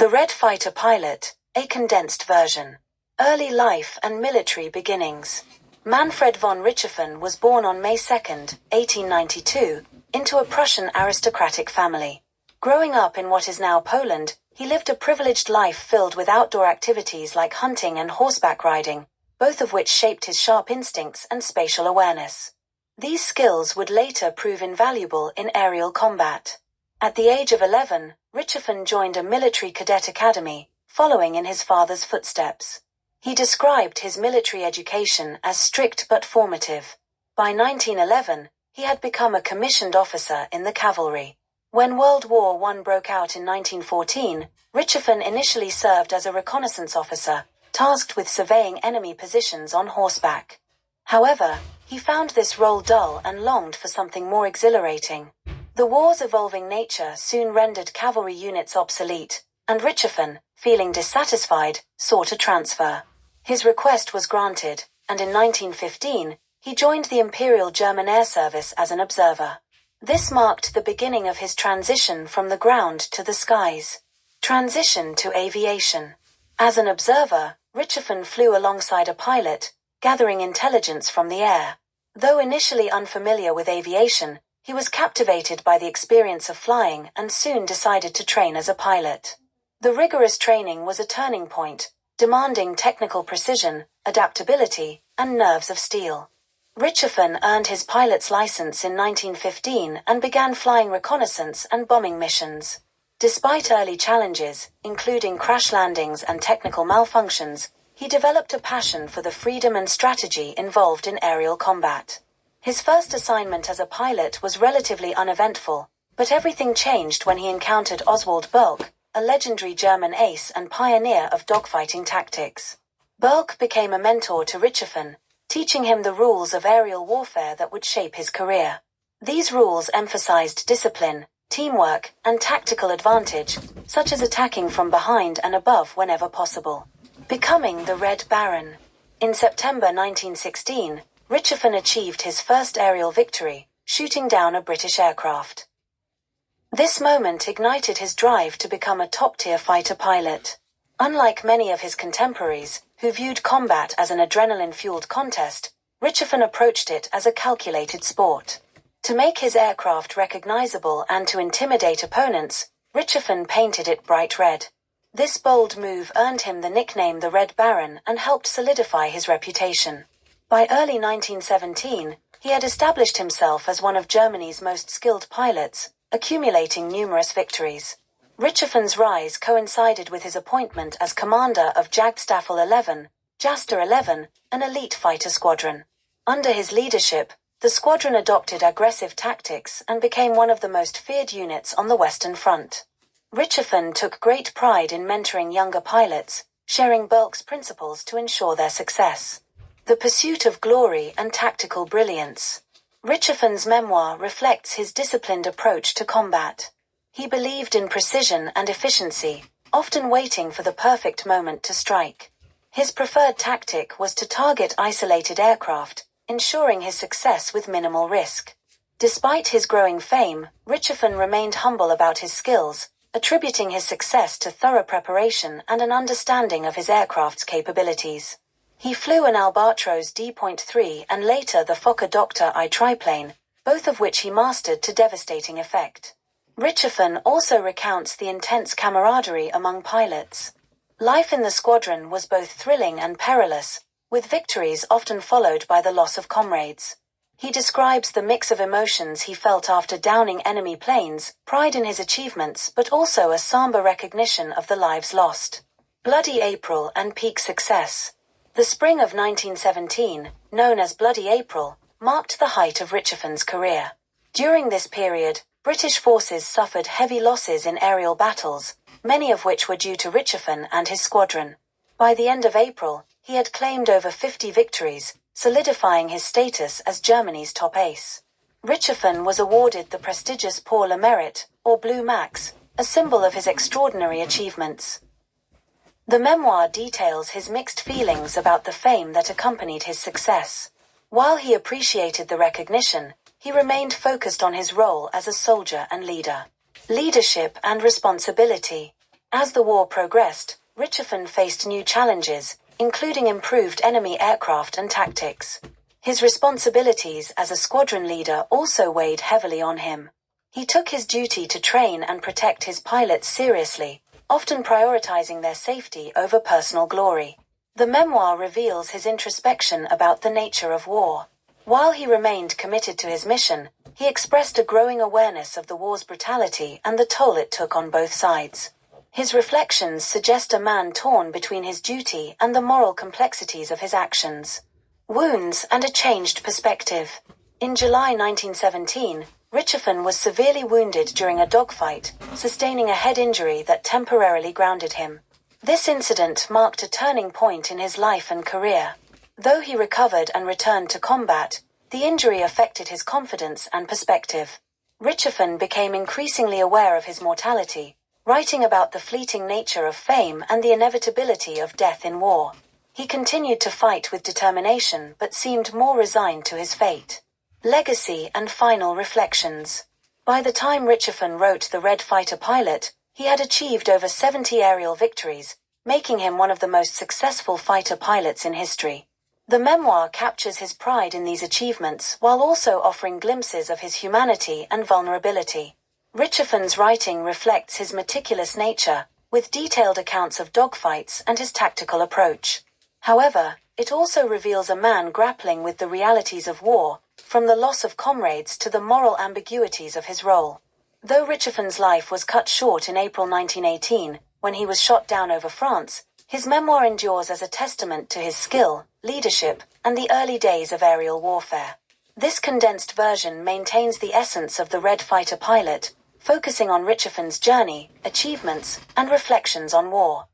The Red Fighter Pilot, a condensed version. Early life and military beginnings. Manfred von Richthofen was born on May 2, 1892, into a Prussian aristocratic family. Growing up in what is now Poland, he lived a privileged life filled with outdoor activities like hunting and horseback riding, both of which shaped his sharp instincts and spatial awareness. These skills would later prove invaluable in aerial combat. At the age of 11, Richthofen joined a military cadet academy, following in his father's footsteps. He described his military education as strict but formative. By 1911, he had become a commissioned officer in the cavalry. When World War I broke out in 1914, Richthofen initially served as a reconnaissance officer, tasked with surveying enemy positions on horseback. However, he found this role dull and longed for something more exhilarating. The war's evolving nature soon rendered cavalry units obsolete, and Richthofen, feeling dissatisfied, sought a transfer. His request was granted, and in 1915, he joined the Imperial German Air Service as an observer. This marked the beginning of his transition from the ground to the skies. Transition to aviation. As an observer, Richthofen flew alongside a pilot, gathering intelligence from the air. Though initially unfamiliar with aviation, he was captivated by the experience of flying and soon decided to train as a pilot. The rigorous training was a turning point, demanding technical precision, adaptability, and nerves of steel. Richthofen earned his pilot's license in 1915 and began flying reconnaissance and bombing missions. Despite early challenges, including crash landings and technical malfunctions, he developed a passion for the freedom and strategy involved in aerial combat. His first assignment as a pilot was relatively uneventful, but everything changed when he encountered Oswald Boelck, a legendary German ace and pioneer of dogfighting tactics. Boelck became a mentor to Richthofen, teaching him the rules of aerial warfare that would shape his career. These rules emphasized discipline, teamwork, and tactical advantage, such as attacking from behind and above whenever possible. Becoming the Red Baron. In September 1916, Richthofen achieved his first aerial victory, shooting down a British aircraft. This moment ignited his drive to become a top-tier fighter pilot. Unlike many of his contemporaries, who viewed combat as an adrenaline-fueled contest, Richthofen approached it as a calculated sport. To make his aircraft recognizable and to intimidate opponents, Richthofen painted it bright red. This bold move earned him the nickname the Red Baron and helped solidify his reputation. By early 1917, he had established himself as one of Germany's most skilled pilots, accumulating numerous victories. Richthofen's rise coincided with his appointment as commander of Jagdstaffel 11, Jaster 11, an elite fighter squadron. Under his leadership, the squadron adopted aggressive tactics and became one of the most feared units on the Western Front. Richthofen took great pride in mentoring younger pilots, sharing Boelck's principles to ensure their success. The pursuit of glory and tactical brilliance. Richthofen's memoir reflects his disciplined approach to combat. He believed in precision and efficiency, often waiting for the perfect moment to strike. His preferred tactic was to target isolated aircraft, ensuring his success with minimal risk. Despite his growing fame, Richthofen remained humble about his skills, attributing his success to thorough preparation and an understanding of his aircraft's capabilities. He flew an Albatros D.3 and later the Fokker Doctor I triplane, both of which he mastered to devastating effect. Richthofen also recounts the intense camaraderie among pilots. Life in the squadron was both thrilling and perilous, with victories often followed by the loss of comrades. He describes the mix of emotions he felt after downing enemy planes, pride in his achievements but also a somber recognition of the lives lost. Bloody April and peak success. The spring of 1917, known as Bloody April, marked the height of Richthofen's career. During this period, British forces suffered heavy losses in aerial battles, many of which were due to Richthofen and his squadron. By the end of April, he had claimed over 50 victories, solidifying his status as Germany's top ace. Richthofen was awarded the prestigious Pour le Mérite, or Blue Max, a symbol of his extraordinary achievements. The memoir details his mixed feelings about the fame that accompanied his success. While he appreciated the recognition, he remained focused on his role as a soldier and leader. Leadership and responsibility. As the war progressed, Richthofen faced new challenges, including improved enemy aircraft and tactics. His responsibilities as a squadron leader also weighed heavily on him. He took his duty to train and protect his pilots seriously, often prioritizing their safety over personal glory. The memoir reveals his introspection about the nature of war. While he remained committed to his mission, he expressed a growing awareness of the war's brutality and the toll it took on both sides. His reflections suggest a man torn between his duty and the moral complexities of his actions. Wounds and a changed perspective. In July 1917, Richthofen was severely wounded during a dogfight, sustaining a head injury that temporarily grounded him. This incident marked a turning point in his life and career. Though he recovered and returned to combat, the injury affected his confidence and perspective. Richthofen became increasingly aware of his mortality, writing about the fleeting nature of fame and the inevitability of death in war. He continued to fight with determination but seemed more resigned to his fate. Legacy and final reflections. By the time Richthofen wrote The Red Fighter Pilot, he had achieved over 70 aerial victories, making him one of the most successful fighter pilots in history. The memoir captures his pride in these achievements while also offering glimpses of his humanity and vulnerability. Richthofen's writing reflects his meticulous nature, with detailed accounts of dogfights and his tactical approach. However, it also reveals a man grappling with the realities of war, from the loss of comrades to the moral ambiguities of his role. Though Richthofen's life was cut short in April 1918, when he was shot down over France, his memoir endures as a testament to his skill, leadership, and the early days of aerial warfare. This condensed version maintains the essence of The Red Fighter Pilot, focusing on Richthofen's journey, achievements, and reflections on war.